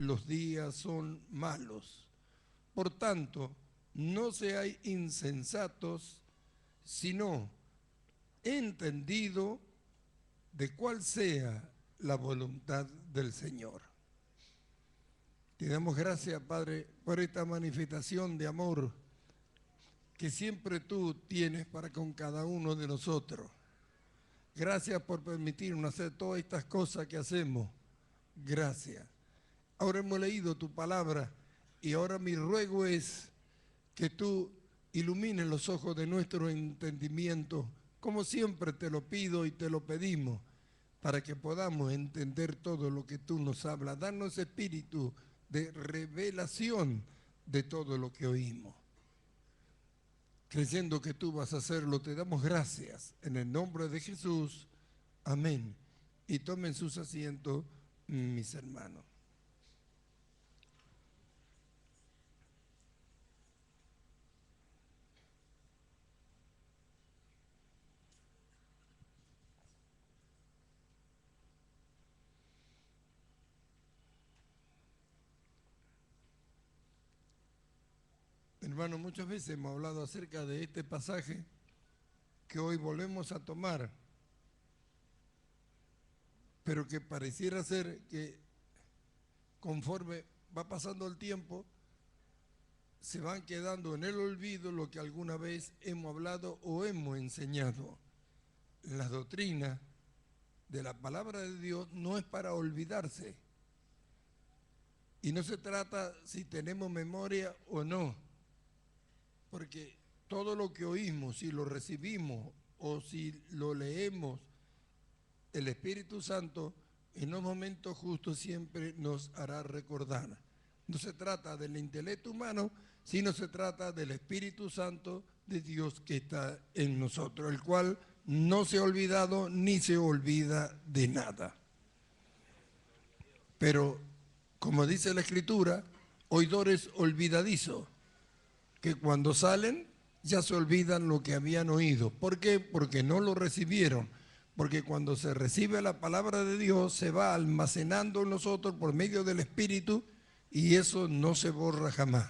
los días son malos. Por tanto, no seáis insensatos, sino entendido de cuál sea la voluntad del Señor. Te damos gracias, Padre, por esta manifestación de amor que siempre tú tienes para con cada uno de nosotros. Gracias por permitirnos hacer todas estas cosas que hacemos. Gracias. Ahora hemos leído tu palabra y ahora mi ruego es que tú ilumines los ojos de nuestro entendimiento, como siempre te lo pido y te lo pedimos, para que podamos entender todo lo que tú nos hablas. Danos espíritu de revelación de todo lo que oímos. Creyendo que tú vas a hacerlo, te damos gracias. En el nombre de Jesús, amén. Y tomen sus asientos, mis hermanos. Hermano, muchas veces hemos hablado acerca de este pasaje que hoy volvemos a tomar, pero que pareciera ser que conforme va pasando el tiempo, se van quedando en el olvido lo que alguna vez hemos hablado o hemos enseñado. La doctrina de la palabra de Dios no es para olvidarse. Y no se trata si tenemos memoria o no, porque todo lo que oímos, si lo recibimos o si lo leemos, el Espíritu Santo en los momentos justos siempre nos hará recordar. No se trata del intelecto humano, sino se trata del Espíritu Santo de Dios que está en nosotros, el cual no se ha olvidado ni se olvida de nada. Pero, como dice la Escritura, oidores olvidadizos, que cuando salen ya se olvidan lo que habían oído. ¿Por qué? Porque no lo recibieron. Porque cuando se recibe la palabra de Dios, se va almacenando en nosotros por medio del Espíritu y eso no se borra jamás.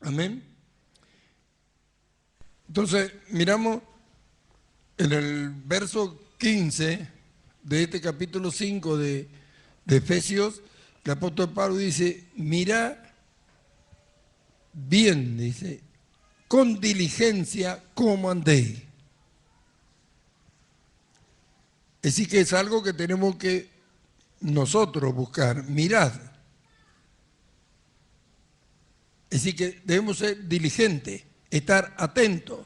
Amén. Entonces, miramos en el verso 15 de este capítulo 5 de Efesios, el apóstol Pablo dice, mira bien, dice, con diligencia cómo andéis. Así que es algo que tenemos que nosotros buscar, mirad. Así que debemos ser diligentes, estar atentos,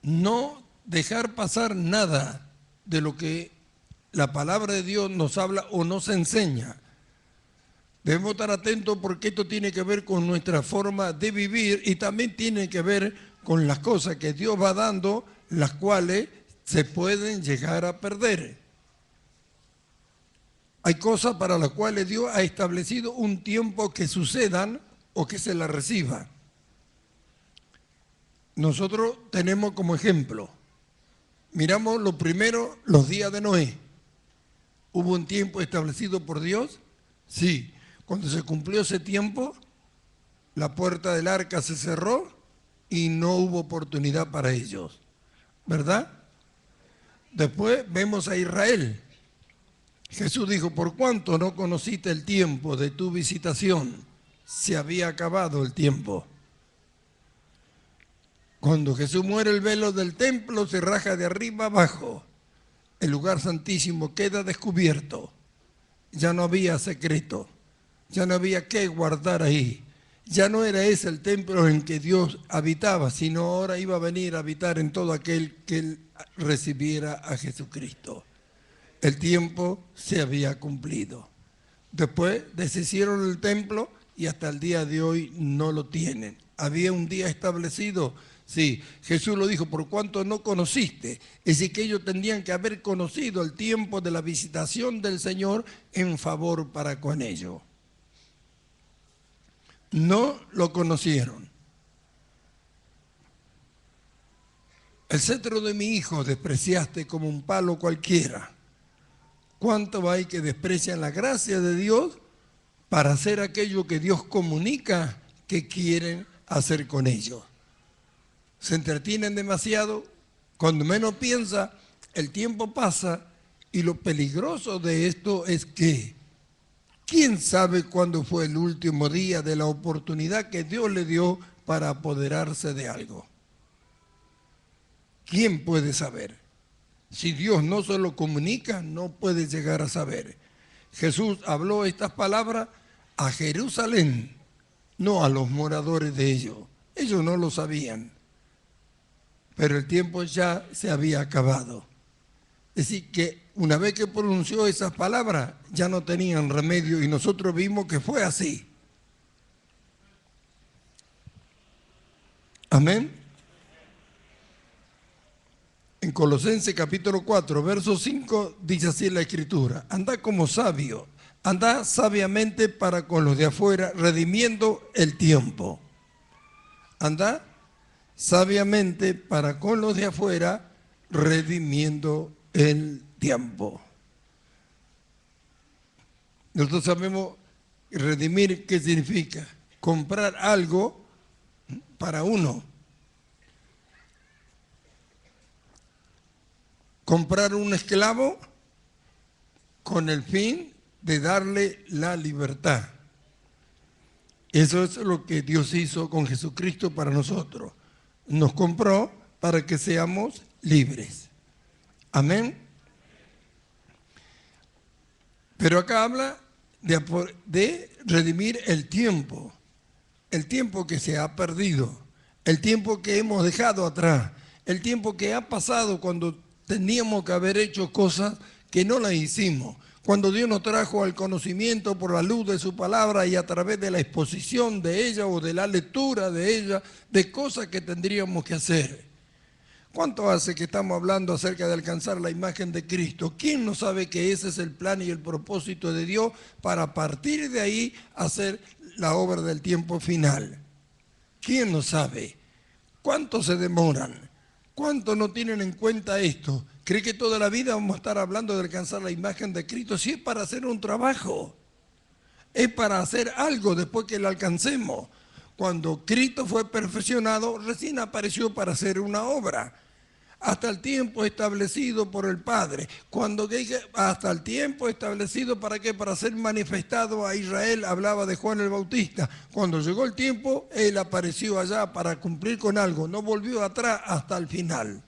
no dejar pasar nada de lo que la palabra de Dios nos habla o nos enseña. Debemos estar atentos porque esto tiene que ver con nuestra forma de vivir y también tiene que ver con las cosas que Dios va dando, las cuales se pueden llegar a perder. Hay cosas para las cuales Dios ha establecido un tiempo que sucedan o que se las reciban. Nosotros tenemos como ejemplo, miramos lo primero, los días de Noé. ¿Hubo un tiempo establecido por Dios? Sí. Cuando se cumplió ese tiempo, la puerta del arca se cerró y no hubo oportunidad para ellos, ¿verdad? Después vemos a Israel. Jesús dijo, por cuanto no conociste el tiempo de tu visitación, se había acabado el tiempo. Cuando Jesús muere, el velo del templo se raja de arriba abajo. El lugar santísimo queda descubierto. Ya no había secreto. Ya no había qué guardar ahí. Ya no era ese el templo en que Dios habitaba, sino ahora iba a venir a habitar en todo aquel que recibiera a Jesucristo. El tiempo se había cumplido. Después deshicieron el templo y hasta el día de hoy no lo tienen. ¿Había un día establecido? Sí, Jesús lo dijo, por cuanto no conociste. Es decir, que ellos tendrían que haber conocido el tiempo de la visitación del Señor en favor para con ellos. No lo conocieron. El cetro de mi hijo despreciaste como un palo cualquiera. ¿Cuánto hay que desprecian la gracia de Dios para hacer aquello que Dios comunica que quieren hacer con ellos? Se entretienen demasiado, cuando menos piensa, el tiempo pasa y lo peligroso de esto es que ¿quién sabe cuándo fue el último día de la oportunidad que Dios le dio para apoderarse de algo? ¿Quién puede saber? Si Dios no se lo comunica, no puede llegar a saber. Jesús habló estas palabras a Jerusalén, no a los moradores de ellos. Ellos no lo sabían, pero el tiempo ya se había acabado. Es decir, que una vez que pronunció esas palabras, ya no tenían remedio y nosotros vimos que fue así. Amén. En Colosenses capítulo 4, verso 5, dice así la Escritura: anda como sabio, anda sabiamente para con los de afuera, redimiendo el tiempo. Anda sabiamente para con los de afuera, redimiendo el tiempo. Nosotros sabemos redimir qué significa: comprar algo para uno. Comprar un esclavo con el fin de darle la libertad. Eso es lo que Dios hizo con Jesucristo para nosotros. Nos compró para que seamos libres. Amén. Pero acá habla de redimir el tiempo que se ha perdido, el tiempo que hemos dejado atrás, el tiempo que ha pasado cuando teníamos que haber hecho cosas que no las hicimos. Cuando Dios nos trajo al conocimiento por la luz de su palabra y a través de la exposición de ella o de la lectura de ella, de cosas que tendríamos que hacer. ¿Cuánto hace que estamos hablando acerca de alcanzar la imagen de Cristo? ¿Quién no sabe que ese es el plan y el propósito de Dios para a partir de ahí hacer la obra del tiempo final? ¿Quién no sabe? ¿Cuántos se demoran? ¿Cuántos no tienen en cuenta esto? ¿Cree que toda la vida vamos a estar hablando de alcanzar la imagen de Cristo? Si es para hacer un trabajo, es para hacer algo después que lo alcancemos. Cuando Cristo fue perfeccionado, recién apareció para hacer una obra. Hasta el tiempo establecido por el Padre. Cuando dije hasta el tiempo establecido, ¿para qué? Para ser manifestado a Israel, hablaba de Juan el Bautista. Cuando llegó el tiempo, Él apareció allá para cumplir con algo. No volvió atrás hasta el final.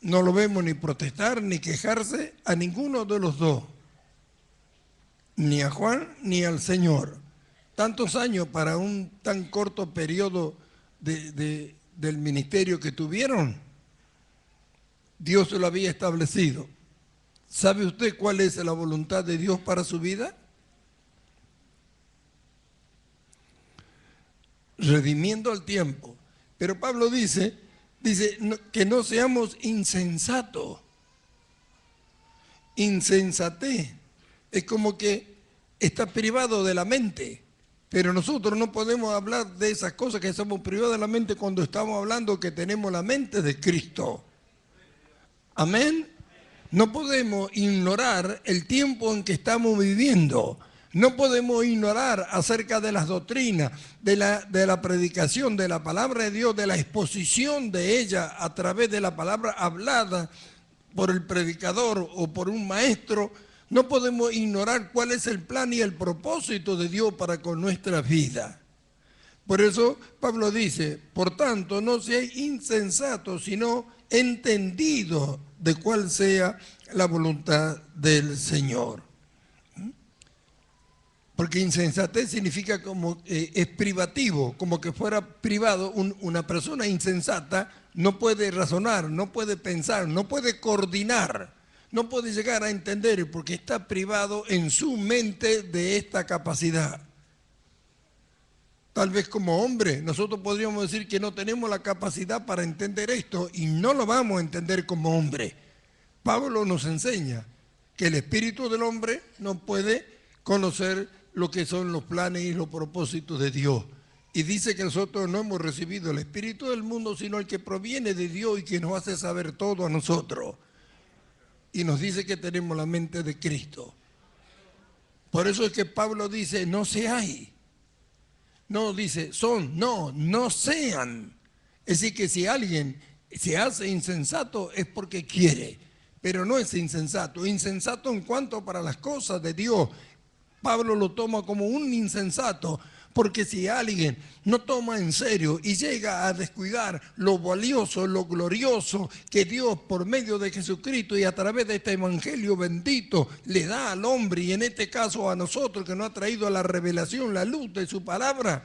No lo vemos ni protestar ni quejarse a ninguno de los dos. Ni a Juan ni al Señor. Tantos años para un tan corto periodo del ministerio que tuvieron. Dios lo había establecido. ¿Sabe usted cuál es la voluntad de Dios para su vida? Redimiendo el tiempo. Pero Pablo dice que no seamos insensatos. Insensatez. Es como que está privado de la mente. Pero nosotros no podemos hablar de esas cosas que somos privados de la mente cuando estamos hablando que tenemos la mente de Cristo. Amén. No podemos ignorar el tiempo en que estamos viviendo. No podemos ignorar acerca de las doctrinas, de la predicación, de la palabra de Dios, de la exposición de ella a través de la palabra hablada por el predicador o por un maestro. No podemos ignorar cuál es el plan y el propósito de Dios para con nuestra vida. Por eso Pablo dice, por tanto, no seáis insensatos, sino entendidos de cuál sea la voluntad del Señor. Porque insensatez significa como es privativo, como que fuera privado. Una persona insensata no puede razonar, no puede pensar, no puede coordinar. No puede llegar a entender porque está privado en su mente de esta capacidad. Tal vez como hombre, nosotros podríamos decir que no tenemos la capacidad para entender esto y no lo vamos a entender como hombre. Pablo nos enseña que el espíritu del hombre no puede conocer lo que son los planes y los propósitos de Dios. Y dice que nosotros no hemos recibido el Espíritu del mundo, sino el que proviene de Dios y que nos hace saber todo a nosotros. Y nos dice que tenemos la mente de Cristo. Por eso es que Pablo dice, no seáis. No dice, son, no sean. Es decir, que si alguien se hace insensato es porque quiere, pero no es insensato. Insensato en cuanto para las cosas de Dios. Pablo lo toma como un insensato, porque si alguien no toma en serio y llega a descuidar lo valioso, lo glorioso que Dios por medio de Jesucristo y a través de este evangelio bendito le da al hombre, y en este caso a nosotros que nos ha traído la revelación, la luz de su palabra,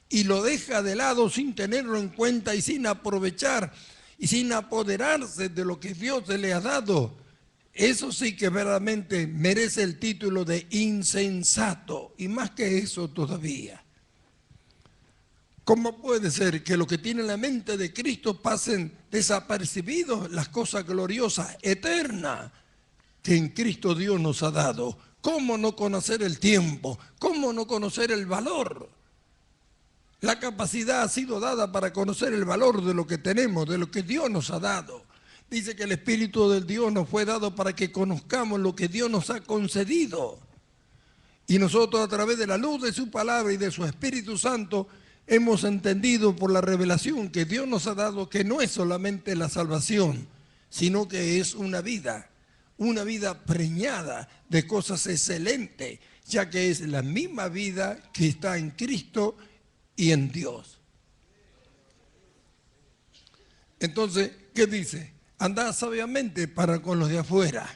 y lo deja de lado sin tenerlo en cuenta y sin aprovechar y sin apoderarse de lo que Dios le ha dado, eso sí que verdaderamente merece el título de insensato, y más que eso todavía. ¿Cómo puede ser que los que tienen la mente de Cristo pasen desapercibidos las cosas gloriosas, eternas, que en Cristo Dios nos ha dado? ¿Cómo no conocer el tiempo? ¿Cómo no conocer el valor? La capacidad ha sido dada para conocer el valor de lo que tenemos, de lo que Dios nos ha dado. Dice que el Espíritu del Dios nos fue dado para que conozcamos lo que Dios nos ha concedido. Y nosotros a través de la luz de su palabra y de su Espíritu Santo hemos entendido por la revelación que Dios nos ha dado que no es solamente la salvación, sino que es una vida preñada de cosas excelentes, ya que es la misma vida que está en Cristo y en Dios. Entonces, ¿qué dice? Andad sabiamente para con los de afuera.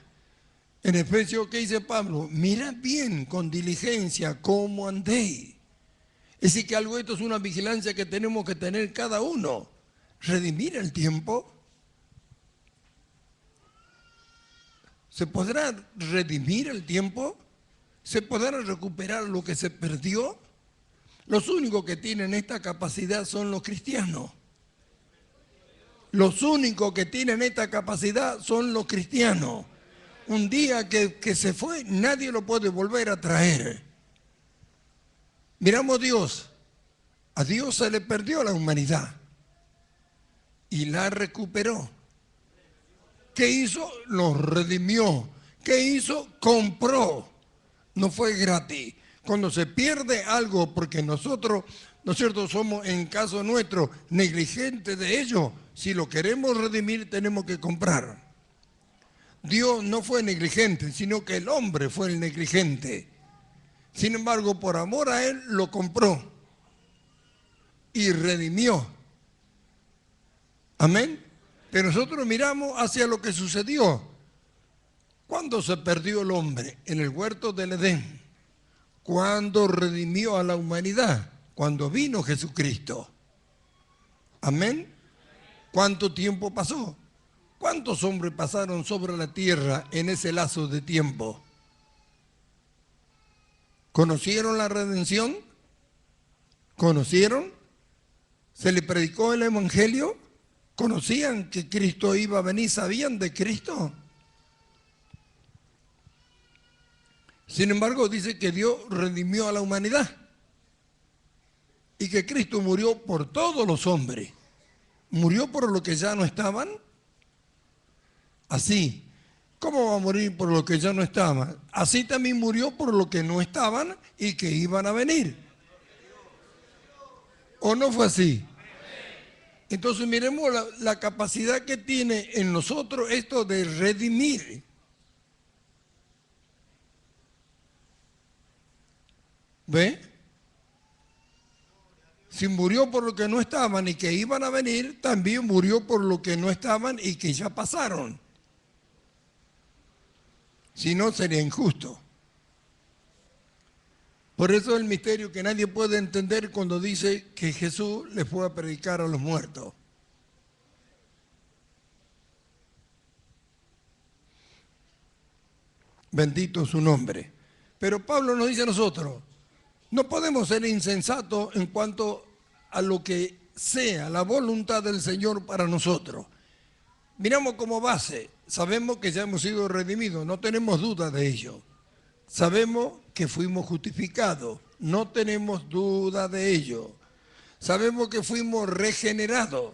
En Efesios, ¿qué dice Pablo? Mirad bien con diligencia cómo andéis. Es decir, que algo esto es una vigilancia que tenemos que tener cada uno. Redimir el tiempo. ¿Se podrá redimir el tiempo? ¿Se podrá recuperar lo que se perdió? Los únicos que tienen esta capacidad son los cristianos. Los únicos que tienen esta capacidad son los cristianos. Un día que se fue, nadie lo puede volver a traer. Miramos a Dios. A Dios se le perdió la humanidad y la recuperó. ¿Qué hizo? Lo redimió. ¿Qué hizo? Compró. No fue gratis. Cuando se pierde algo, porque nosotros, ¿no es cierto?, somos en caso nuestro negligentes de ello, si lo queremos redimir tenemos que comprar. Dios no fue negligente, sino que el hombre fue el negligente. Sin embargo, por amor a Él, lo compró y redimió. Amén. Pero nosotros miramos hacia lo que sucedió. ¿Cuándo se perdió el hombre? En el huerto del Edén. ¿Cuándo redimió a la humanidad? Cuando vino Jesucristo. Amén. ¿Cuánto tiempo pasó? ¿Cuántos hombres pasaron sobre la tierra en ese lazo de tiempo? ¿Conocieron la redención? ¿Conocieron? ¿Se le predicó el evangelio? ¿Conocían que Cristo iba a venir? ¿Sabían de Cristo? Sin embargo, dice que Dios redimió a la humanidad y que Cristo murió por todos los hombres. ¿Murió por los que ya no estaban? Así. ¿Cómo va a morir por los que ya no estaban? Así también murió por los que no estaban y que iban a venir. ¿O no fue así? Entonces miremos la capacidad que tiene en nosotros esto de redimir. ¿Ve? Si murió por los que no estaban y que iban a venir, también murió por los que no estaban y que ya pasaron. Si no, sería injusto. Por eso el misterio que nadie puede entender cuando dice que Jesús le fue a predicar a los muertos. Bendito su nombre. Pero Pablo nos dice a nosotros, no podemos ser insensatos en cuanto a lo que sea la voluntad del Señor para nosotros. Miramos como base, sabemos que ya hemos sido redimidos, no tenemos duda de ello. Sabemos que fuimos justificados, no tenemos duda de ello. Sabemos que fuimos regenerados,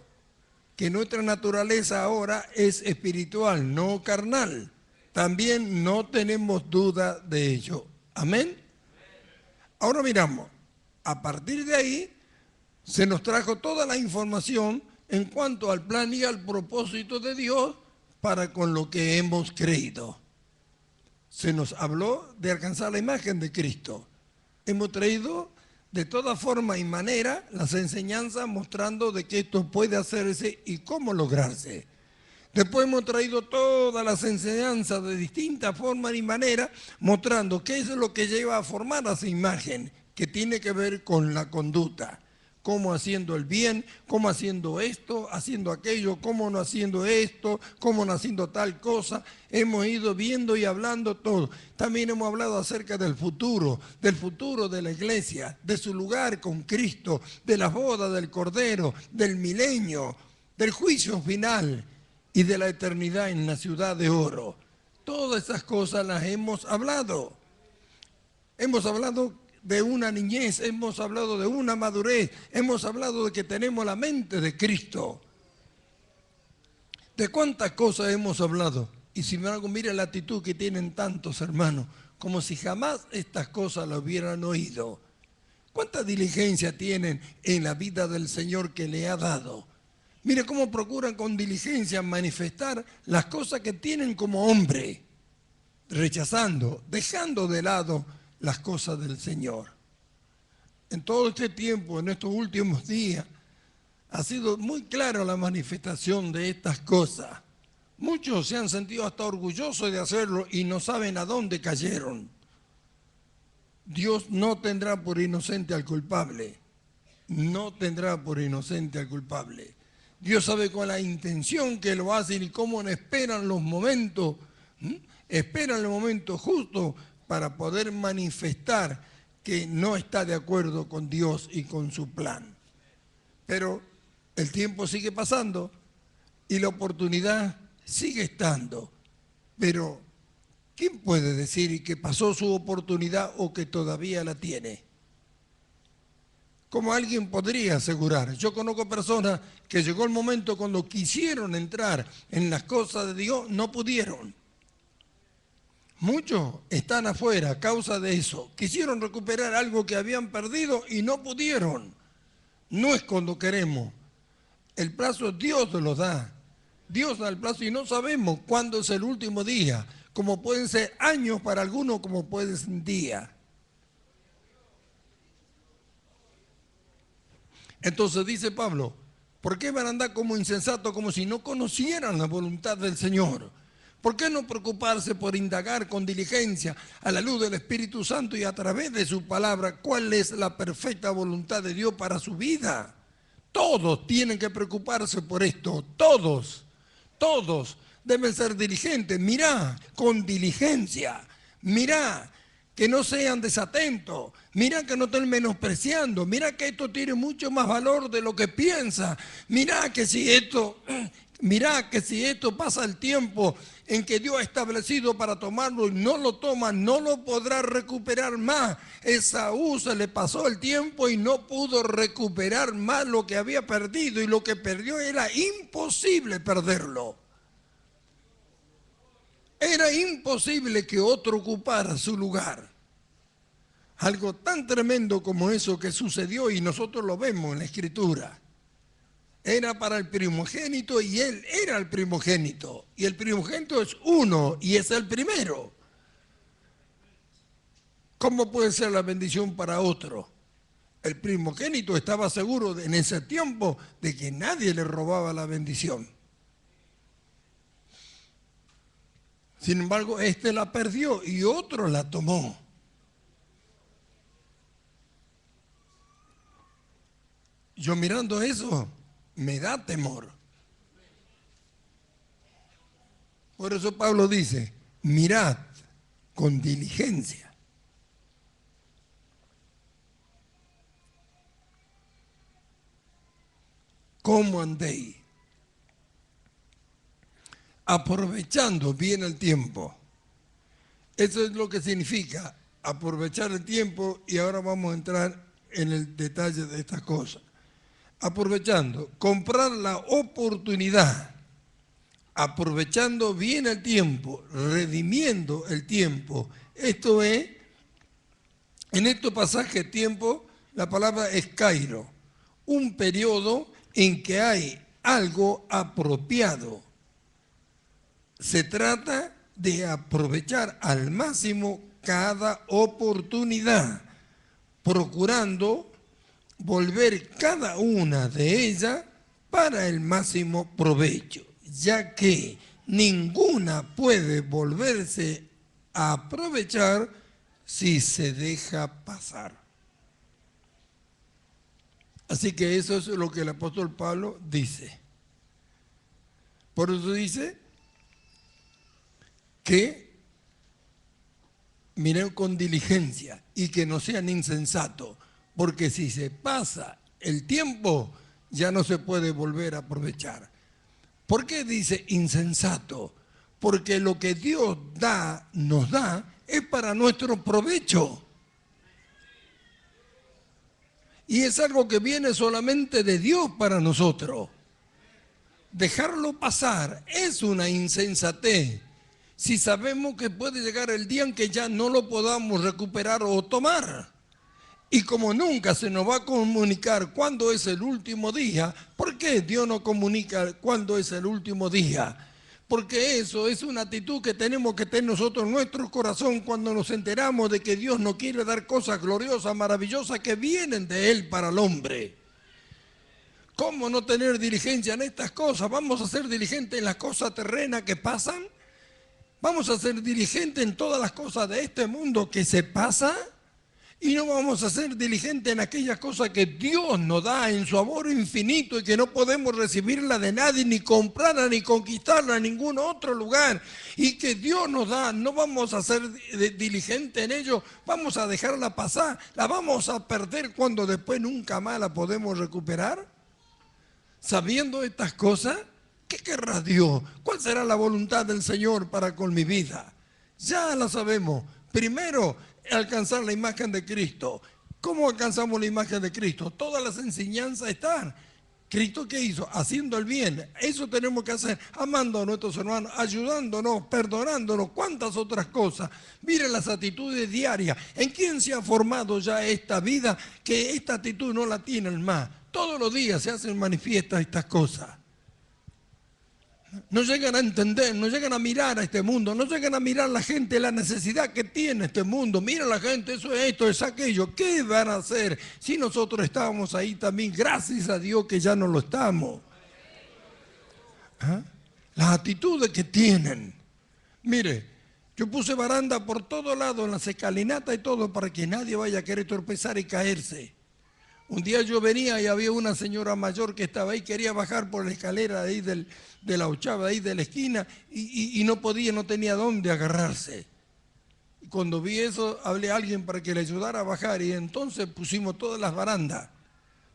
que nuestra naturaleza ahora es espiritual, no carnal. También no tenemos duda de ello. Amén. Ahora miramos, a partir de ahí se nos trajo toda la información en cuanto al plan y al propósito de Dios para con lo que hemos creído. Se nos habló de alcanzar la imagen de Cristo. Hemos traído de toda forma y manera las enseñanzas mostrando de que esto puede hacerse y cómo lograrse. Después hemos traído todas las enseñanzas de distintas formas y maneras mostrando qué es lo que lleva a formar esa imagen, que tiene que ver con la conducta. Cómo haciendo el bien, cómo haciendo esto, haciendo aquello, cómo no haciendo esto, cómo no haciendo tal cosa. Hemos ido viendo y hablando todo. También hemos hablado acerca del futuro de la iglesia, de su lugar con Cristo, de las bodas del Cordero, del milenio, del juicio final y de la eternidad en la ciudad de oro. Todas esas cosas las hemos hablado. Hemos hablado de una niñez, hemos hablado de una madurez, hemos hablado de que tenemos la mente de Cristo. ¿De cuántas cosas hemos hablado? Y sin embargo, mire la actitud que tienen tantos hermanos, como si jamás estas cosas las hubieran oído. ¿Cuánta diligencia tienen en la vida del Señor que le ha dado? Mire cómo procuran con diligencia manifestar las cosas que tienen como hombre, rechazando, dejando de lado las cosas del Señor. En todo este tiempo, en estos últimos días, ha sido muy clara la manifestación de estas cosas. Muchos se han sentido hasta orgullosos de hacerlo y no saben a dónde cayeron. Dios no tendrá por inocente al culpable. No tendrá por inocente al culpable. Dios sabe con la intención que lo hacen y cómo esperan los momentos, esperan el momento justo para poder manifestar que no está de acuerdo con Dios y con su plan. Pero el tiempo sigue pasando y la oportunidad sigue estando. Pero ¿quién puede decir que pasó su oportunidad o que todavía la tiene? Como alguien podría asegurar. Yo conozco personas que llegó el momento cuando quisieron entrar en las cosas de Dios, no pudieron. Muchos están afuera a causa de eso. Quisieron recuperar algo que habían perdido y no pudieron. No es cuando queremos. El plazo Dios lo da. Dios da el plazo y no sabemos cuándo es el último día. Como pueden ser años para algunos, como pueden ser días. Entonces dice Pablo, ¿por qué van a andar como insensatos, como si no conocieran la voluntad del Señor? ¿Por qué no preocuparse por indagar con diligencia a la luz del Espíritu Santo y a través de su palabra cuál es la perfecta voluntad de Dios para su vida? Todos tienen que preocuparse por esto, todos deben ser diligentes. Mirá, con diligencia, mirá, que no sean desatentos, mirá que no estén menospreciando, mirá que esto tiene mucho más valor de lo que piensa, mirá que si esto pasa el tiempo en que Dios ha establecido para tomarlo y no lo toma, no lo podrá recuperar más. Esaú se le pasó el tiempo y no pudo recuperar más lo que había perdido, y lo que perdió era imposible perderlo. Era imposible que otro ocupara su lugar. Algo tan tremendo como eso que sucedió, y nosotros lo vemos en la Escritura. Era para el primogénito y él era el primogénito. Y el primogénito es uno y es el primero. ¿Cómo puede ser la bendición para otro? El primogénito estaba seguro en ese tiempo de que nadie le robaba la bendición. Sin embargo, este la perdió y otro la tomó. Yo mirando eso, me da temor. Por eso Pablo dice, mirad con diligencia. ¿Cómo andéis? Aprovechando bien el tiempo. Eso es lo que significa aprovechar el tiempo, y ahora vamos a entrar en el detalle de estas cosas. aprovechando, comprar la oportunidad, aprovechando bien el tiempo, redimiendo el tiempo. Esto es, en este pasaje tiempo, la palabra es kairo, un periodo en que hay algo apropiado. Se trata de aprovechar al máximo cada oportunidad, procurando volver cada una de ellas para el máximo provecho, ya que ninguna puede volverse a aprovechar si se deja pasar. Así que eso es lo que el apóstol Pablo dice. Por eso dice que miren con diligencia y que no sean insensatos, porque si se pasa el tiempo ya no se puede volver a aprovechar. ¿Por qué dice insensato? Porque lo que Dios nos da es para nuestro provecho. Y es algo que viene solamente de Dios para nosotros. Dejarlo pasar es una insensatez. Si sabemos que puede llegar el día en que ya no lo podamos recuperar o tomar. Y como nunca se nos va a comunicar cuándo es el último día, ¿por qué Dios no comunica cuándo es el último día? Porque eso es una actitud que tenemos que tener nosotros en nuestro corazón cuando nos enteramos de que Dios nos quiere dar cosas gloriosas, maravillosas que vienen de Él para el hombre. ¿Cómo no tener diligencia en estas cosas? ¿Vamos a ser diligentes en las cosas terrenas que pasan? ¿Vamos a ser diligentes en todas las cosas de este mundo que se pasa? Y no vamos a ser diligentes en aquellas cosas que Dios nos da en su amor infinito y que no podemos recibirla de nadie, ni comprarla, ni conquistarla en ningún otro lugar. Y que Dios nos da, no vamos a ser diligentes en ello, vamos a dejarla pasar, la vamos a perder cuando después nunca más la podemos recuperar. Sabiendo estas cosas, ¿qué querrá Dios? ¿Cuál será la voluntad del Señor para con mi vida? Ya la sabemos. Primero, alcanzar la imagen de Cristo. ¿Cómo alcanzamos la imagen de Cristo? Todas las enseñanzas están. ¿Cristo qué hizo? Haciendo el bien. Eso tenemos que hacer, amando a nuestros hermanos, ayudándonos, perdonándonos, cuántas otras cosas. Miren las actitudes diarias. ¿En quién se ha formado ya esta vida que esta actitud no la tienen más? Todos los días se hacen manifiestas estas cosas. No llegan a entender, no llegan a mirar a este mundo, no llegan a mirar la gente, la necesidad que tiene este mundo. Mira la gente, eso es esto, es aquello. ¿Qué van a hacer si nosotros estábamos ahí también? Gracias a Dios que ya no lo estamos. ¿Ah? Las actitudes que tienen. Mire, yo puse baranda por todo lado, en las escalinatas y todo, para que nadie vaya a querer tropezar y caerse. Un día yo venía y había una señora mayor que estaba ahí, quería bajar por la escalera de ahí de la ochava, de ahí de la esquina, y no podía, no tenía dónde agarrarse. Y cuando vi eso, hablé a alguien para que le ayudara a bajar, y entonces pusimos todas las barandas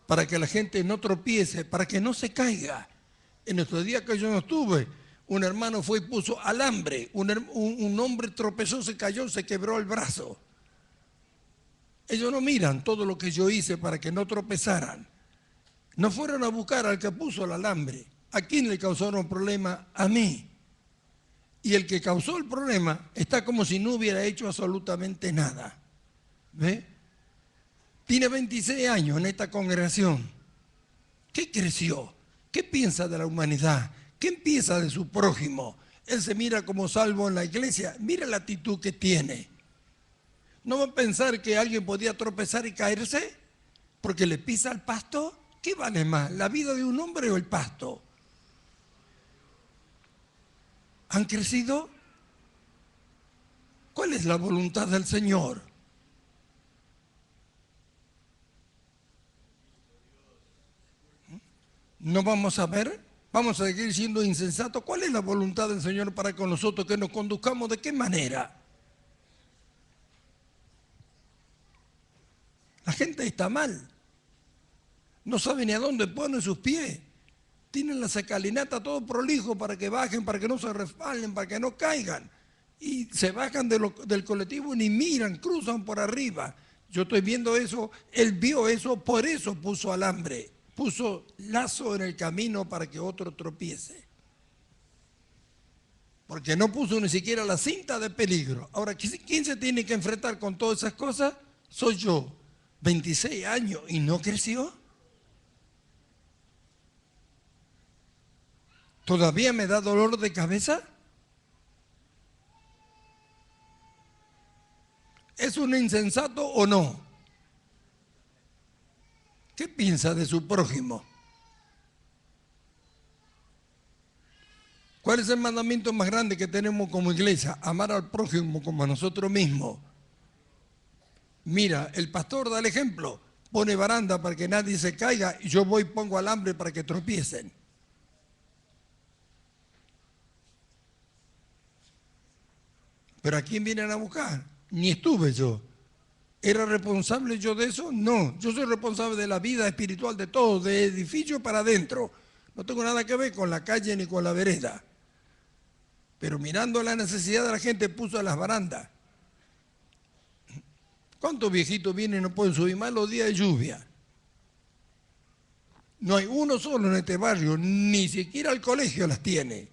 para que la gente no tropiece, para que no se caiga. En estos días que yo no estuve, un hermano fue y puso alambre, un hombre tropezó, se cayó, se quebró el brazo. Ellos no miran todo lo que yo hice para que no tropezaran. No fueron a buscar al que puso el alambre. ¿A quién le causaron problema? A mí. Y el que causó el problema está como si no hubiera hecho absolutamente nada. ¿Ve? Tiene 26 años en esta congregación. ¿Qué creció? ¿Qué piensa de la humanidad? ¿Qué piensa de su prójimo? Él se mira como salvo en la iglesia. Mira la actitud que tiene. ¿No va a pensar que alguien podía tropezar y caerse porque le pisa el pasto? ¿Qué vale más, la vida de un hombre o el pasto? ¿Han crecido? ¿Cuál es la voluntad del Señor? ¿No vamos a ver? ¿Vamos a seguir siendo insensatos? ¿Cuál es la voluntad del Señor para con nosotros? ¿Que nos conduzcamos de qué manera? La gente está mal. No sabe ni a dónde ponen sus pies. Tienen la escalinata todo prolijo para que bajen, para que no se resbalen, para que no caigan. Y se bajan del colectivo y ni miran, cruzan por arriba. Yo estoy viendo eso, él vio eso, por eso puso alambre. puso lazo en el camino para que otro tropiece. Porque no puso ni siquiera la cinta de peligro. Ahora, ¿quién se tiene que enfrentar con todas esas cosas? Soy yo, 26 años, y no creció. ¿Todavía me da dolor de cabeza? ¿Es un insensato o no? ¿Qué piensa de su prójimo? ¿Cuál es el mandamiento más grande que tenemos como iglesia? Amar al prójimo como a nosotros mismos. Mira, el pastor da el ejemplo, pone baranda para que nadie se caiga y yo voy y pongo alambre para que tropiecen. ¿Pero a quién vienen a buscar? Ni estuve yo. ¿Era responsable yo de eso? No, yo soy responsable de la vida espiritual de todos, de edificio para adentro. No tengo nada que ver con la calle ni con la vereda. Pero mirando la necesidad de la gente puso las barandas. ¿Cuántos viejitos vienen y no pueden subir más los días de lluvia? No hay uno solo en este barrio, ni siquiera el colegio las tiene.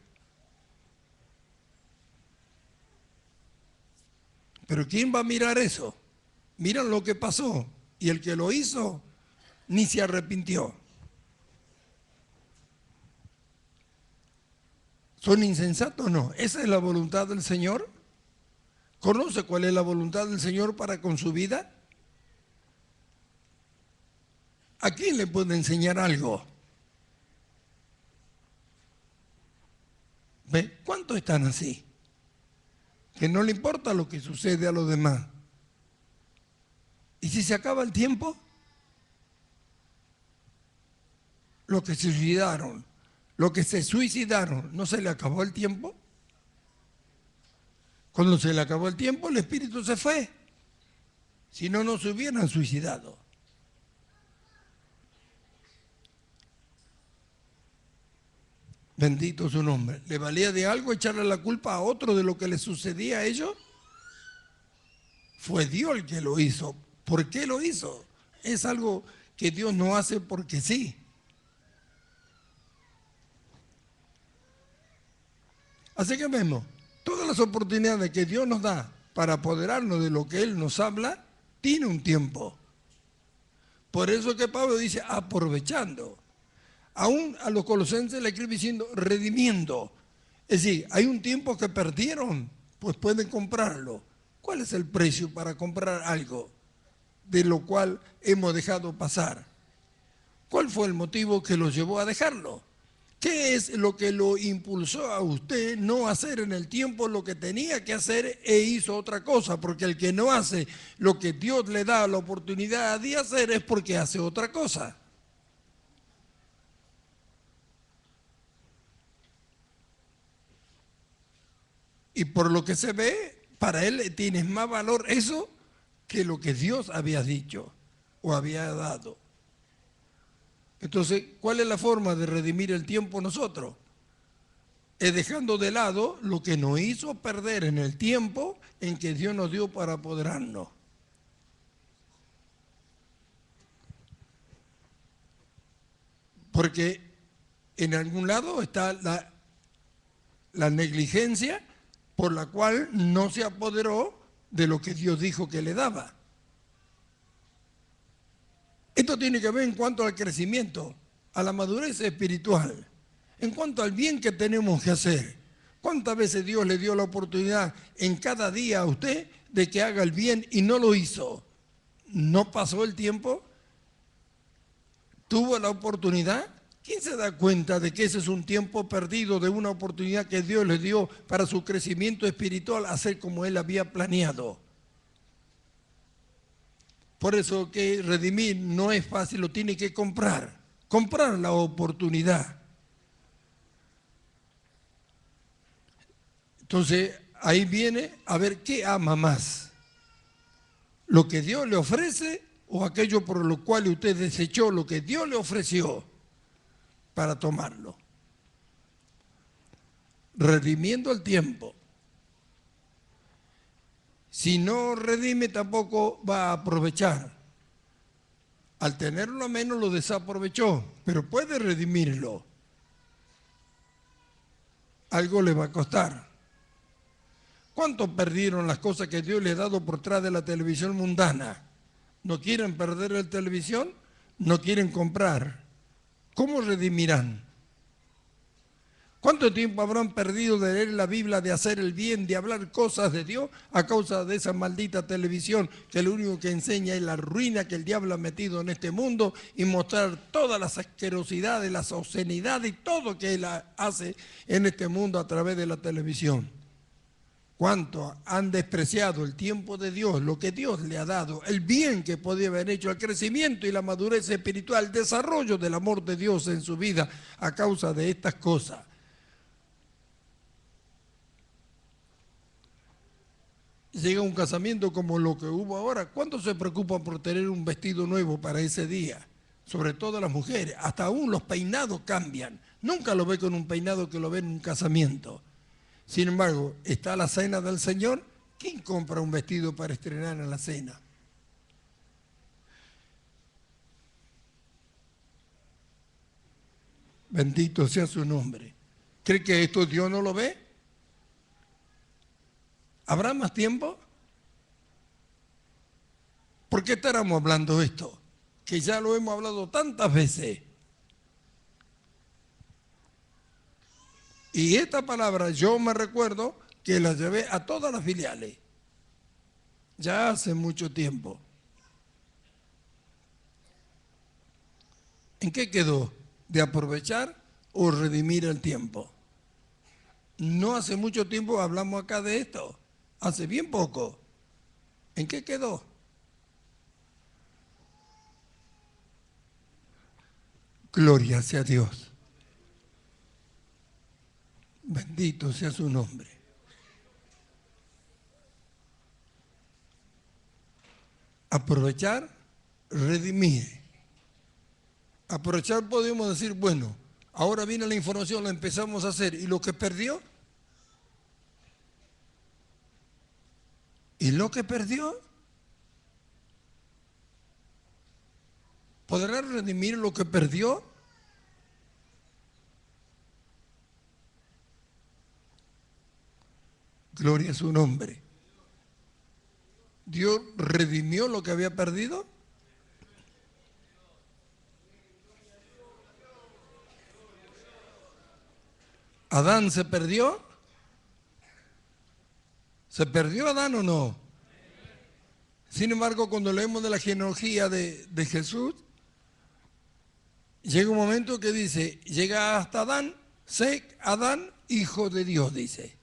Pero ¿quién va a mirar eso? Miran lo que pasó y el que lo hizo ni se arrepintió. ¿Son insensatos? No. ¿Esa es la voluntad del Señor? ¿Conoce cuál es la voluntad del Señor para con su vida? ¿A quién le puede enseñar algo? ¿Ve? ¿Cuántos están así? Que no le importa lo que sucede a los demás. ¿Y si se acaba el tiempo? Los que se suicidaron, ¿no se le acabó el tiempo? Cuando se le acabó el tiempo, el espíritu se fue. Si no, no se hubieran suicidado. Bendito su nombre. ¿Le valía de algo echarle la culpa a otro de lo que le sucedía a ellos? Fue Dios el que lo hizo. ¿Por qué lo hizo? Es algo que Dios no hace porque sí. Así que vemos, todas las oportunidades que Dios nos da para apoderarnos de lo que Él nos habla, tiene un tiempo. Por eso que Pablo dice, aprovechando. Aún a los colosenses le escribe diciendo, redimiendo. Es decir, hay un tiempo que perdieron, pues pueden comprarlo. ¿Cuál es el precio para comprar algo de lo cual hemos dejado pasar? ¿Cuál fue el motivo que los llevó a dejarlo? ¿Qué es lo que lo impulsó a usted no hacer en el tiempo lo que tenía que hacer e hizo otra cosa? Porque el que no hace lo que Dios le da la oportunidad de hacer es porque hace otra cosa. Y por lo que se ve, para él tiene más valor eso que lo que Dios había dicho o había dado. Entonces, ¿cuál es la forma de redimir el tiempo nosotros? Es dejando de lado lo que nos hizo perder en el tiempo en que Dios nos dio para apoderarnos. Porque en algún lado está la negligencia por la cual no se apoderó de lo que Dios dijo que le daba. Esto tiene que ver en cuanto al crecimiento, a la madurez espiritual, en cuanto al bien que tenemos que hacer. ¿Cuántas veces Dios le dio la oportunidad en cada día a usted de que haga el bien y no lo hizo? ¿No pasó el tiempo? ¿Tuvo la oportunidad? ¿Quién se da cuenta de que ese es un tiempo perdido de una oportunidad que Dios le dio para su crecimiento espiritual, hacer como Él había planeado? Por eso que redimir no es fácil, lo tiene que comprar la oportunidad. Entonces, ahí viene a ver qué ama más, lo que Dios le ofrece o aquello por lo cual usted desechó lo que Dios le ofreció para tomarlo. Redimiendo el tiempo. Si no redime, tampoco va a aprovechar. Al tenerlo a menos lo desaprovechó, pero puede redimirlo. Algo le va a costar. ¿Cuántos perdieron las cosas que Dios les ha dado por detrás de la televisión mundana? ¿No quieren perder la televisión? ¿No quieren comprar? ¿Cómo redimirán? ¿Cuánto tiempo habrán perdido de leer la Biblia, de hacer el bien, de hablar cosas de Dios a causa de esa maldita televisión que lo único que enseña es la ruina que el diablo ha metido en este mundo y mostrar todas las asquerosidades, las obscenidades y todo que él hace en este mundo a través de la televisión? ¿Cuánto han despreciado el tiempo de Dios, lo que Dios le ha dado, el bien que podía haber hecho, el crecimiento y la madurez espiritual, el desarrollo del amor de Dios en su vida a causa de estas cosas? Llega un casamiento como lo que hubo ahora, ¿cuántos se preocupan por tener un vestido nuevo para ese día? Sobre todo las mujeres, hasta aún los peinados cambian. Nunca lo ve con un peinado que lo ve en un casamiento. Sin embargo, está la cena del Señor. ¿Quién compra un vestido para estrenar en la cena? Bendito sea su nombre. ¿Cree que esto Dios no lo ve? ¿Habrá más tiempo? ¿Por qué estaremos hablando esto? Que ya lo hemos hablado tantas veces. Y esta palabra yo me recuerdo que la llevé a todas las filiales. Ya hace mucho tiempo. ¿En qué quedó? ¿De aprovechar o redimir el tiempo? No hace mucho tiempo hablamos acá de esto. Hace bien poco. ¿En qué quedó? Gloria sea Dios. Bendito sea su nombre. Aprovechar, redimir. Aprovechar podemos decir, bueno, ahora viene la información, la empezamos a hacer. ¿Y lo que perdió? ¿Y lo que perdió? ¿Podrá redimir lo que perdió? Gloria a su nombre. ¿Dios redimió lo que había perdido? ¿Adán se perdió? ¿Se perdió Adán o no? Sin embargo, cuando leemos de la genealogía de Jesús, llega un momento que dice, llega hasta Adán, Adán, hijo de Dios, dice.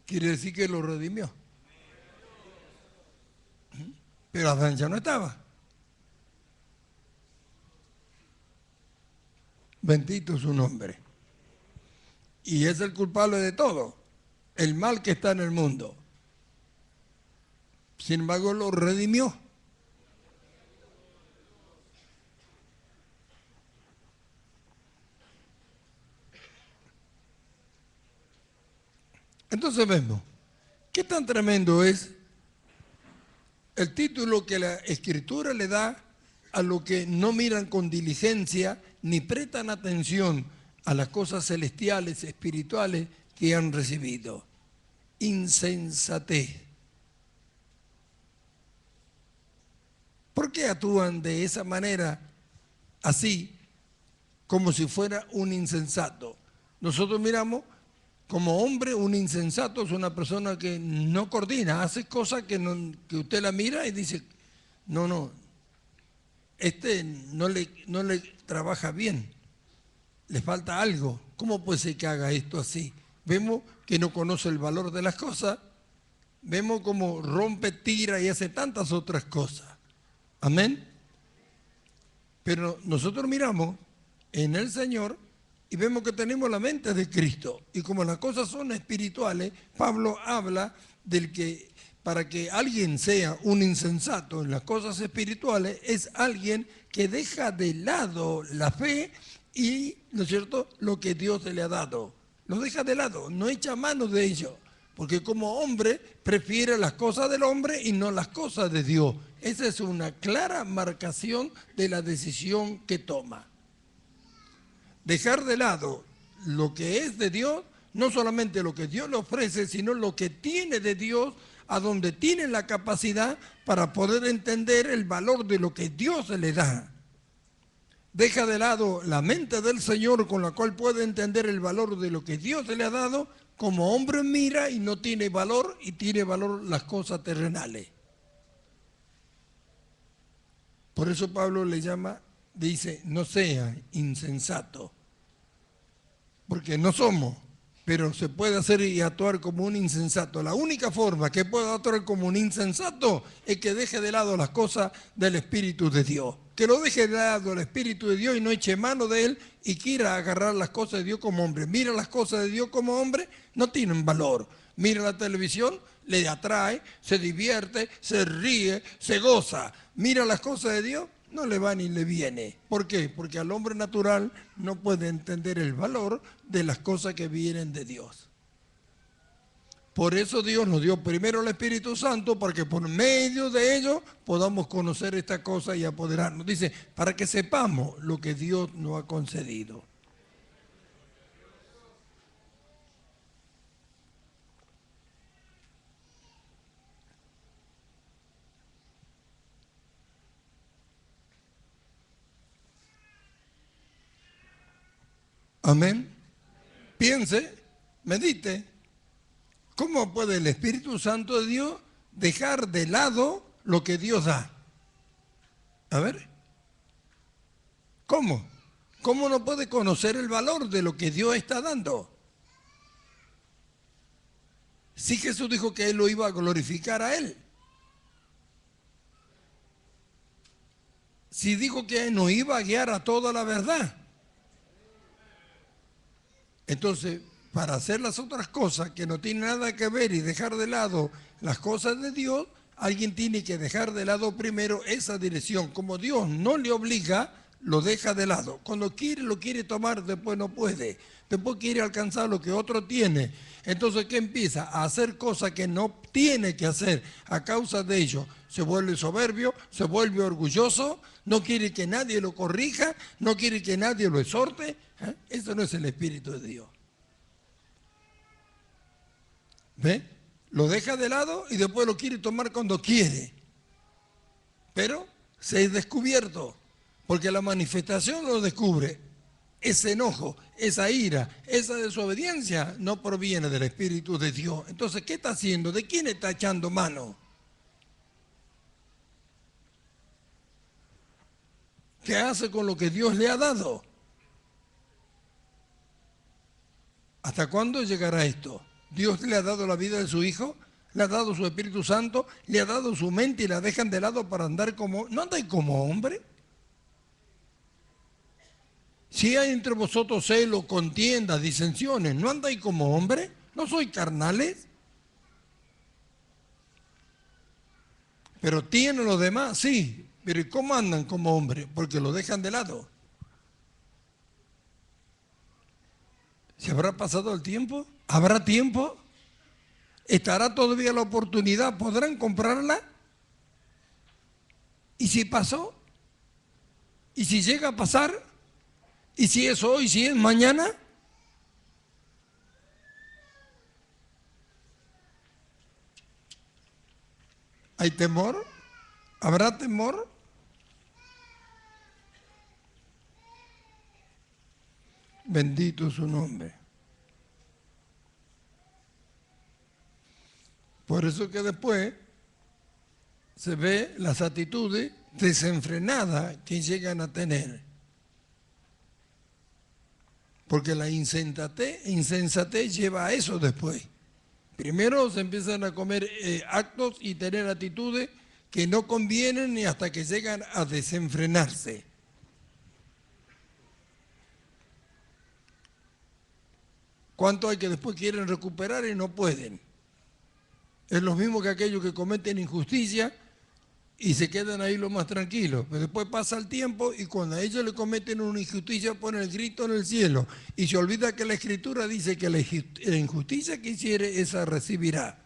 Quiere decir que lo redimió. Pero Adán ya no estaba. Bendito su nombre. Y es el culpable de todo, el mal que está en el mundo. Sin embargo, lo redimió. Entonces vemos, ¿qué tan tremendo es el título que la Escritura le da a lo que no miran con diligencia ni prestan atención a las cosas celestiales, espirituales que han recibido? Insensatez. ¿Por qué actúan de esa manera, así, como si fuera un insensato? Nosotros miramos como hombre, un insensato es una persona que no coordina, hace cosas que usted la mira y dice, no, este no le trabaja bien, le falta algo. ¿Cómo puede ser que haga esto así? Vemos que no conoce el valor de las cosas, vemos cómo rompe, tira y hace tantas otras cosas. Amén. Pero nosotros miramos en el Señor y vemos que tenemos la mente de Cristo. Y como las cosas son espirituales, Pablo habla del que para que alguien sea un insensato en las cosas espirituales, es alguien que deja de lado la fe y, ¿no es cierto?, lo que Dios le ha dado. Lo deja de lado, no echa mano de ello. porque como hombre prefiere las cosas del hombre y no las cosas de Dios. Esa es una clara marcación de la decisión que toma. Dejar de lado lo que es de Dios, no solamente lo que Dios le ofrece, sino lo que tiene de Dios, a donde tiene la capacidad para poder entender el valor de lo que Dios le da. Deja de lado la mente del Señor con la cual puede entender el valor de lo que Dios le ha dado. Como hombre mira y no tiene valor, y tiene valor las cosas terrenales. Por eso Pablo le llama, dice, no sea insensato, porque no somos, pero se puede hacer y actuar como un insensato. La única forma que pueda actuar como un insensato es que deje de lado las cosas del Espíritu de Dios. Que lo deje de lado el Espíritu de Dios y no eche mano de él y quiera agarrar las cosas de Dios como hombre. Mira las cosas de Dios como hombre, no tienen valor. Mira la televisión, le atrae, se divierte, se ríe, se goza. Mira las cosas de Dios, no le va ni le viene. ¿Por qué? Porque al hombre natural no puede entender el valor de las cosas que vienen de Dios. Por eso Dios nos dio primero el Espíritu Santo, para que por medio de ello podamos conocer esta cosa y apoderarnos. Dice, para que sepamos lo que Dios nos ha concedido. Amén. Piense, medite. ¿Cómo puede el Espíritu Santo de Dios dejar de lado lo que Dios da? A ver. ¿Cómo? ¿Cómo no puede conocer el valor de lo que Dios está dando? Si Jesús dijo que Él lo iba a glorificar a Él. Si dijo que nos iba a guiar a toda la verdad. Entonces, para hacer las otras cosas que no tienen nada que ver y dejar de lado las cosas de Dios, alguien tiene que dejar de lado primero esa dirección. Como Dios no le obliga, lo deja de lado. Cuando quiere, lo quiere tomar, después no puede. Después quiere alcanzar lo que otro tiene. Entonces, ¿qué empieza? A hacer cosas que no tiene que hacer. A causa de ello, se vuelve soberbio, se vuelve orgulloso, no quiere que nadie lo corrija, no quiere que nadie lo exhorte. Eso no es el Espíritu de Dios. ¿Ve? Lo deja de lado y después lo quiere tomar cuando quiere. Pero se es descubierto, porque la manifestación lo descubre. Ese enojo, esa ira, esa desobediencia no proviene del Espíritu de Dios. Entonces, ¿qué está haciendo? ¿De quién está echando mano? ¿Qué hace con lo que Dios le ha dado? ¿Hasta cuándo llegará esto? Dios le ha dado la vida de su Hijo, le ha dado su Espíritu Santo, le ha dado su mente y la dejan de lado para andar como... ¿No andáis como hombre? Si hay entre vosotros celos, contiendas, disensiones, ¿no andáis como hombre? ¿No sois carnales? Pero tienen los demás, sí. Pero ¿y cómo andan como hombre? Porque lo dejan de lado. ¿Se habrá pasado el tiempo? ¿Habrá tiempo? ¿Estará todavía la oportunidad? ¿Podrán comprarla? ¿Y si pasó? ¿Y si llega a pasar? ¿Y si es hoy? ¿Si es mañana? ¿Hay temor? ¿Habrá temor? Bendito su nombre. Por eso que después se ve las actitudes desenfrenadas que llegan a tener. Porque la insensatez lleva a eso después. Primero se empiezan a comer actos y tener actitudes que no convienen ni hasta que llegan a desenfrenarse. ¿Cuánto hay que después quieren recuperar y no pueden? Es lo mismo que aquellos que cometen injusticia y se quedan ahí lo más tranquilos. Pero después pasa el tiempo y cuando a ellos le cometen una injusticia ponen el grito en el cielo y se olvida que la Escritura dice que la injusticia que hiciere esa recibirá.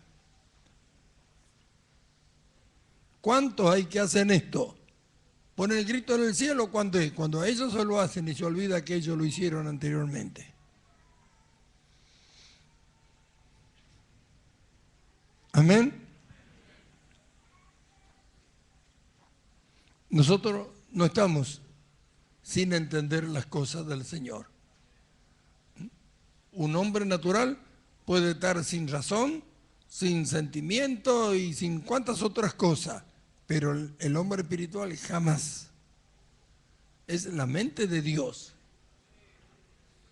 ¿Cuántos hay que hacen esto? Ponen el grito en el cielo cuando a ellos se lo hacen y se olvida que ellos lo hicieron anteriormente. Amén. Nosotros no estamos sin entender las cosas del Señor. Un hombre natural puede estar sin razón, sin sentimiento y sin cuantas otras cosas, pero el hombre espiritual jamás. Es la mente de Dios.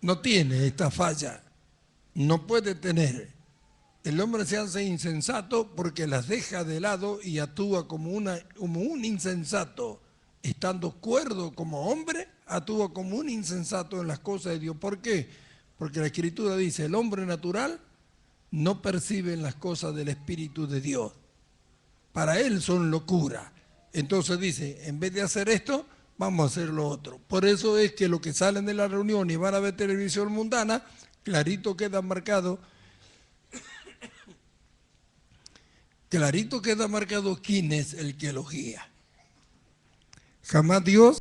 No tiene esta falla, no puede tener. El hombre se hace insensato porque las deja de lado y actúa como un insensato. Estando cuerdo como hombre, actúa como un insensato en las cosas de Dios. ¿Por qué? Porque la Escritura dice, el hombre natural no percibe las cosas del Espíritu de Dios. Para él son locura. Entonces dice, en vez de hacer esto, vamos a hacer lo otro. Por eso es que los que salen de la reunión y van a ver televisión mundana, clarito queda marcado quién es el que lo guía. Jamás Dios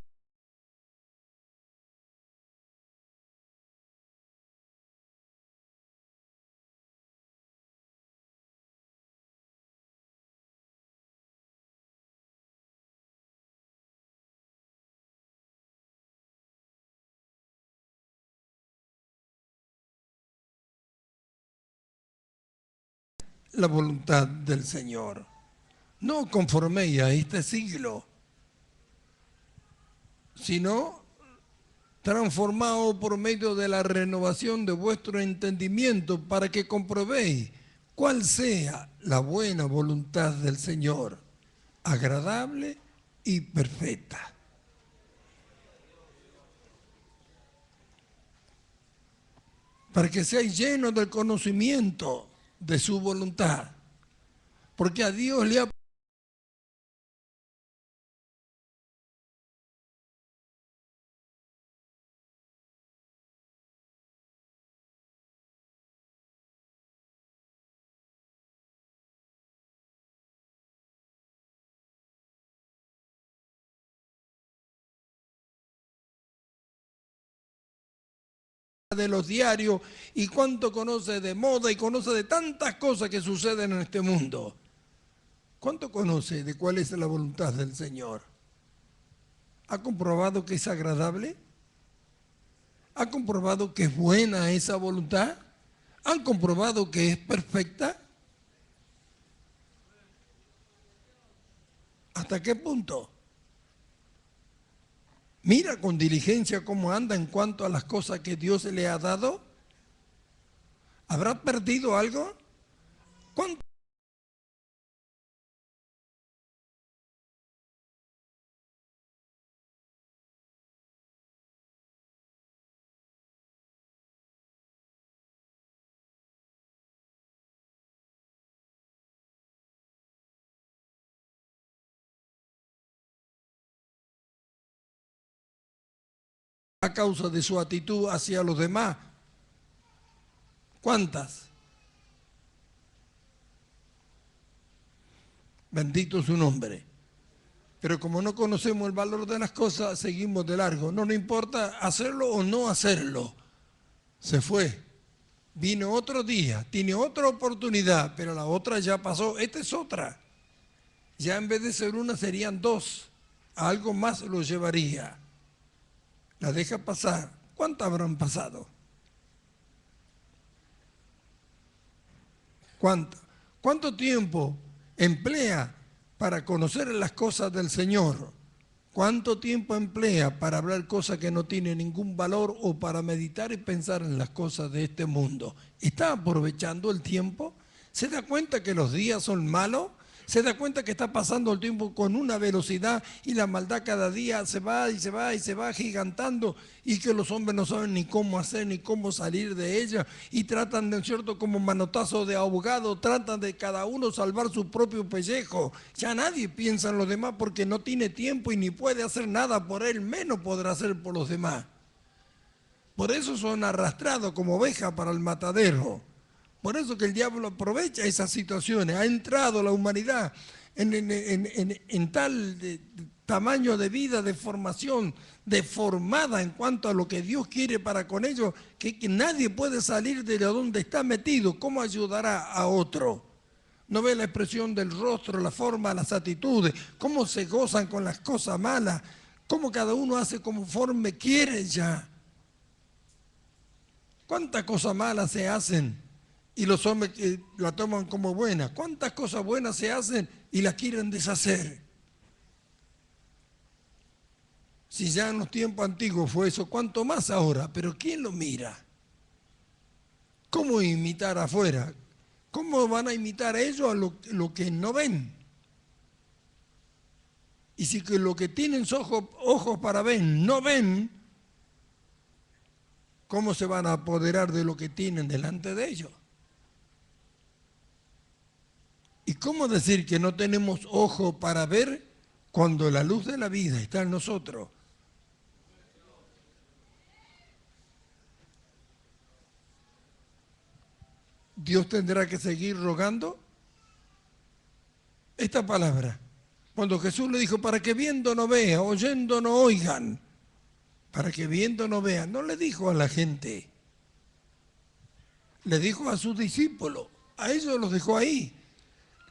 la voluntad del Señor. No conforméis a este siglo, sino transformado por medio de la renovación de vuestro entendimiento para que comprobéis cuál sea la buena voluntad del Señor, agradable y perfecta. Para que seáis llenos del conocimiento de su voluntad, porque a Dios le ha de los diarios y cuánto conoce de moda y conoce de tantas cosas que suceden en este mundo. ¿Cuánto conoce de cuál es la voluntad del Señor? ¿Ha comprobado que es agradable? ¿Ha comprobado que es buena esa voluntad? ¿Han comprobado que es perfecta? ¿Hasta qué punto? Mira con diligencia cómo anda en cuanto a las cosas que Dios le ha dado. ¿Habrá perdido algo? ¿Cuánto? A causa de su actitud hacia los demás. ¿Cuántas? Bendito su nombre. Pero como no conocemos el valor de las cosas, seguimos de largo. No nos importa hacerlo o no hacerlo. Se fue. Vino otro día, tiene otra oportunidad, pero la otra ya pasó. Esta es otra. Ya en vez de ser una serían dos. A algo más lo llevaría. La deja pasar. ¿Cuántas habrán pasado? ¿Cuánto tiempo emplea para conocer las cosas del Señor? ¿Cuánto tiempo emplea para hablar cosas que no tienen ningún valor o para meditar y pensar en las cosas de este mundo? ¿Está aprovechando el tiempo? ¿Se da cuenta que los días son malos? Se da cuenta que está pasando el tiempo con una velocidad y la maldad cada día se va y se va y se va gigantando, y que los hombres no saben ni cómo hacer ni cómo salir de ella, y tratan, ¿no es cierto?, como manotazo de ahogado, tratan de cada uno salvar su propio pellejo. Ya nadie piensa en los demás porque no tiene tiempo y ni puede hacer nada por él, menos podrá hacer por los demás. Por eso son arrastrados como ovejas para el matadero. Por eso que el diablo aprovecha esas situaciones. Ha entrado la humanidad en tal tamaño de vida, de formación, deformada en cuanto a lo que Dios quiere para con ellos, que nadie puede salir de donde está metido. ¿Cómo ayudará a otro? ¿No ve la expresión del rostro, la forma, las actitudes? ¿Cómo se gozan con las cosas malas? ¿Cómo cada uno hace conforme quiere ya? ¿Cuántas cosas malas se hacen y los hombres la toman como buenas? ¿Cuántas cosas buenas se hacen y las quieren deshacer? Si ya en los tiempos antiguos fue eso, ¿cuánto más ahora? Pero ¿quién lo mira? ¿Cómo imitar afuera? ¿Cómo van a imitar ellos a lo que no ven? Y si que lo que tienen ojos para ver no ven, ¿cómo se van a apoderar de lo que tienen delante de ellos? ¿Y cómo decir que no tenemos ojo para ver cuando la luz de la vida está en nosotros? Dios tendrá que seguir rogando esta palabra. Cuando Jesús le dijo, para que viendo no vean, oyendo no oigan, para que viendo no vean, no le dijo a la gente, le dijo a sus discípulos, a ellos los dejó ahí.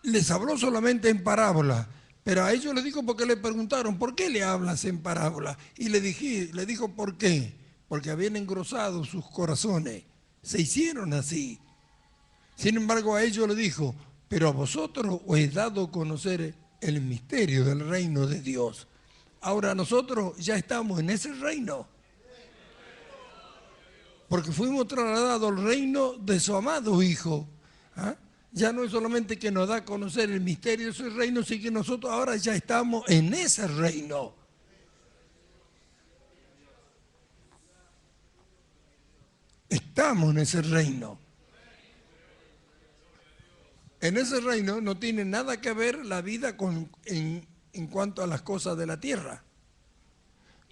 Les habló solamente en parábola, pero a ellos les dijo porque le preguntaron, ¿por qué le hablas en parábola? Y le dijo, ¿por qué? Porque habían engrosado sus corazones, se hicieron así. Sin embargo, a ellos le dijo, pero a vosotros os he dado a conocer el misterio del reino de Dios. Ahora nosotros ya estamos en ese reino, porque fuimos trasladados al reino de su amado Hijo. ¿Ah? Ya no es solamente que nos da a conocer el misterio de ese reino, sino que nosotros ahora ya estamos en ese reino. Estamos en ese reino. En ese reino no tiene nada que ver la vida en cuanto a las cosas de la tierra.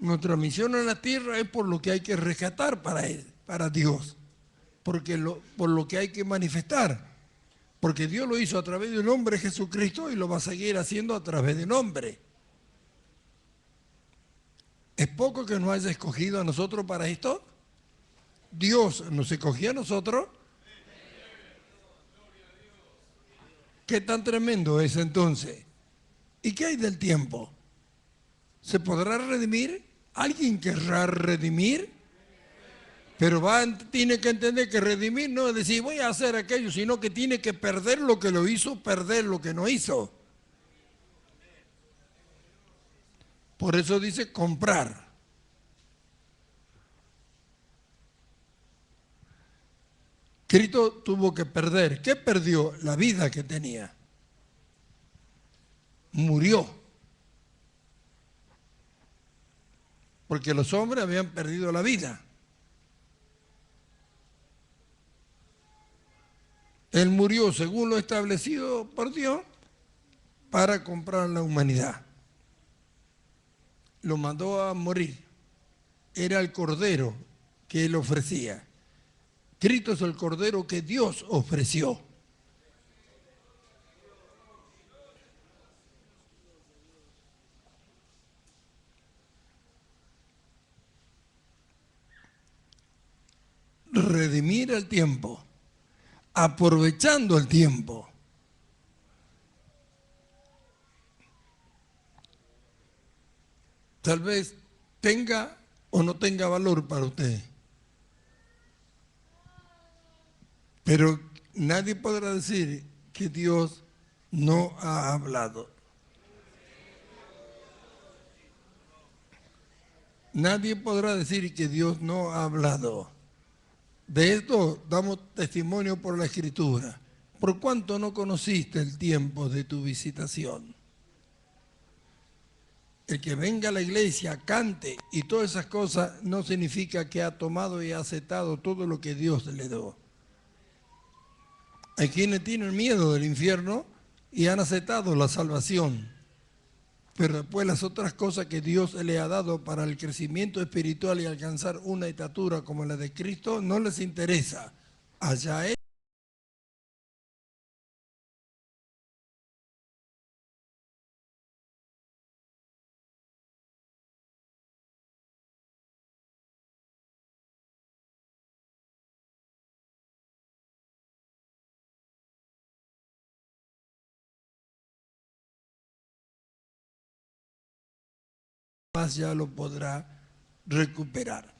Nuestra misión en la tierra es por lo que hay que rescatar para Él, para Dios, por lo que hay que manifestar. Porque Dios lo hizo a través de un hombre, Jesucristo, y lo va a seguir haciendo a través de un hombre. ¿Es poco que nos haya escogido a nosotros para esto? Dios nos escogió a nosotros. ¿Qué tan tremendo es entonces? ¿Y qué hay del tiempo? ¿Se podrá redimir? ¿Alguien querrá redimir? Pero tiene que entender que redimir no es decir voy a hacer aquello, sino que tiene que perder lo que lo hizo, perder lo que no hizo. Por eso dice comprar. Cristo tuvo que perder. ¿Qué perdió? La vida que tenía. Murió. Porque los hombres habían perdido la vida. Él murió según lo establecido por Dios para comprar la humanidad. Lo mandó a morir. Era el cordero que él ofrecía. Cristo es el cordero que Dios ofreció. Redimir el tiempo, aprovechando el tiempo. Tal vez tenga o no tenga valor para usted, pero nadie podrá decir que Dios no ha hablado. Nadie podrá decir que Dios no ha hablado. De esto damos testimonio por la Escritura. ¿por cuánto no conociste el tiempo de tu visitación? El que venga a la iglesia, cante y todas esas cosas no significa que ha tomado y ha aceptado todo lo que Dios le dio. Hay quienes tienen miedo del infierno y han aceptado la salvación, pero después las otras cosas que Dios le ha dado para el crecimiento espiritual y alcanzar una estatura como la de Cristo no les interesa. Allá es. Más ya lo podrá recuperar.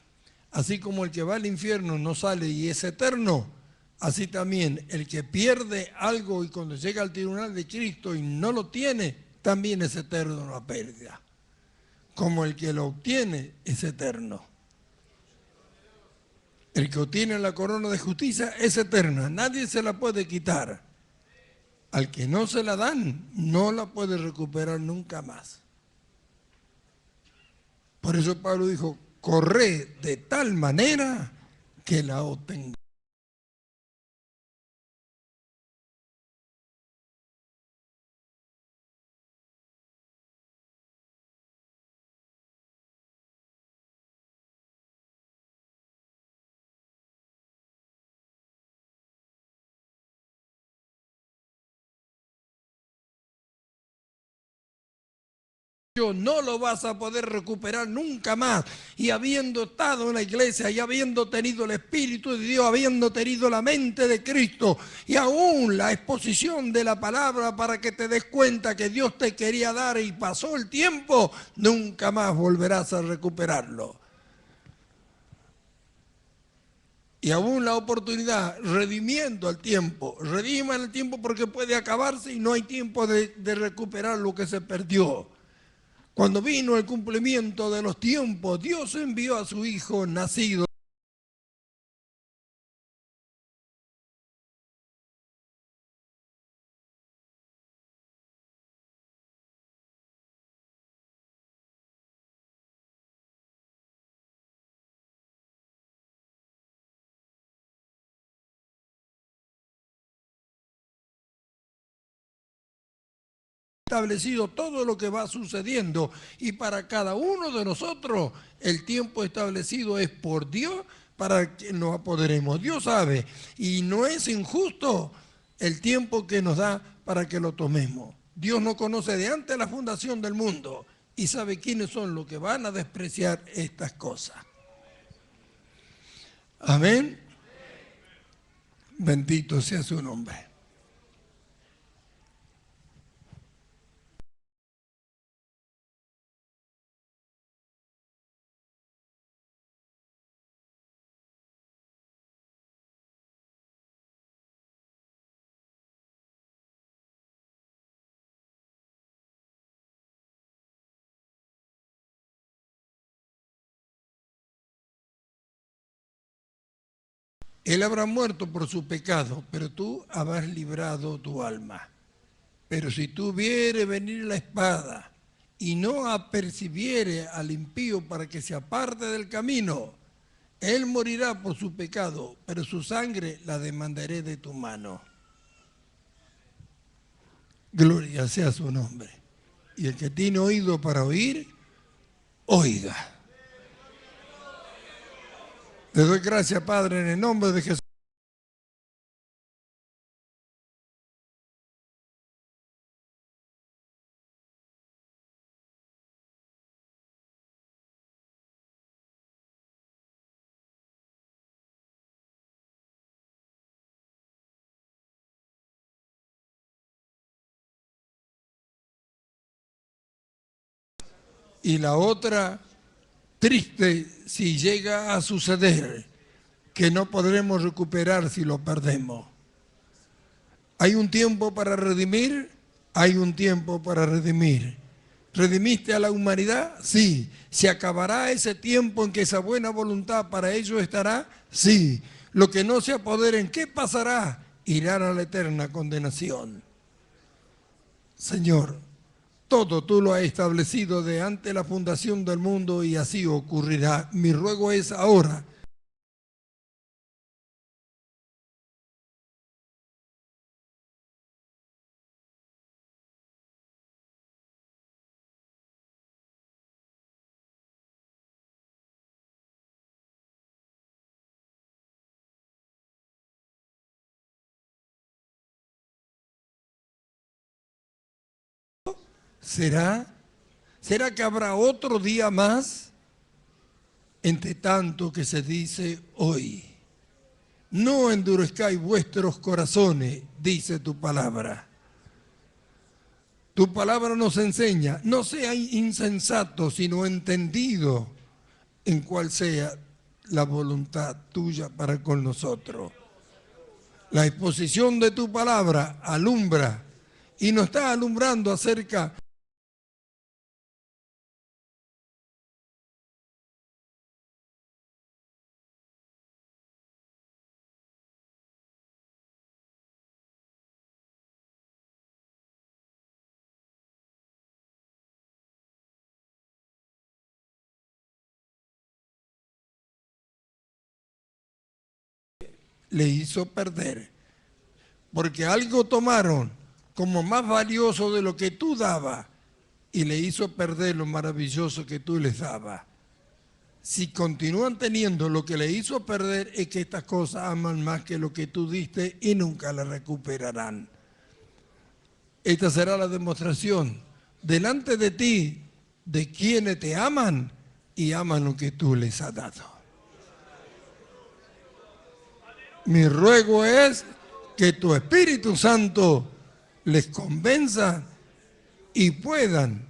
Así como el que va al infierno no sale y es eterno, así también el que pierde algo y cuando llega al tribunal de Cristo y no lo tiene, también es eterno la pérdida. Como el que lo obtiene es eterno. El que obtiene la corona de justicia es eterna, nadie se la puede quitar. Al que no se la dan, no la puede recuperar nunca más. Por eso Pablo dijo, corre de tal manera que la obtenga. No lo vas a poder recuperar nunca más. Y habiendo estado en la iglesia y habiendo tenido el Espíritu de Dios, habiendo tenido la mente de Cristo y aún la exposición de la palabra para que te des cuenta que Dios te quería dar y pasó el tiempo, nunca más volverás a recuperarlo. Y aún la oportunidad, redimiendo el tiempo, rediman el tiempo porque puede acabarse y no hay tiempo de recuperar lo que se perdió. Cuando vino el cumplimiento de los tiempos, Dios envió a su Hijo nacido. Establecido todo lo que va sucediendo y para cada uno de nosotros el tiempo establecido es por Dios para que nos apoderemos. Dios sabe y no es injusto el tiempo que nos da para que lo tomemos. Dios nos conoce de antes de la fundación del mundo y sabe quiénes son los que van a despreciar estas cosas. Amén. Bendito sea su nombre. Él habrá muerto por su pecado, pero tú habrás librado tu alma. Pero si tú vieres venir la espada y no apercibiere al impío para que se aparte del camino, él morirá por su pecado, pero su sangre la demandaré de tu mano. Gloria sea su nombre. Y el que tiene oído para oír, oiga. Te doy gracias, Padre, en el nombre de Jesús. Y la otra, triste si llega a suceder, que no podremos recuperar si lo perdemos. ¿Hay un tiempo para redimir? Hay un tiempo para redimir. ¿Redimiste a la humanidad? Sí. ¿Se acabará ese tiempo en que esa buena voluntad para ellos estará? Sí. Lo que no se apoderen, ¿qué pasará? irán a la eterna condenación. Señor, todo tú lo has establecido de ante la fundación del mundo y así ocurrirá. Mi ruego es ahora. ¿Será que habrá otro día más? Entre tanto que se dice hoy, no endurezcáis vuestros corazones, dice tu palabra. Tu palabra nos enseña, no sea insensato, sino entendido en cuál sea la voluntad tuya para con nosotros. La exposición de tu palabra alumbra y nos está alumbrando acerca le hizo perder, porque algo tomaron como más valioso de lo que tú dabas y le hizo perder lo maravilloso que tú les dabas. Si continúan teniendo lo que le hizo perder, es que estas cosas aman más que lo que tú diste y nunca la recuperarán. Esta será la demostración delante de ti de quienes te aman y aman lo que tú les has dado. Mi ruego es que tu Espíritu Santo les convenza y puedan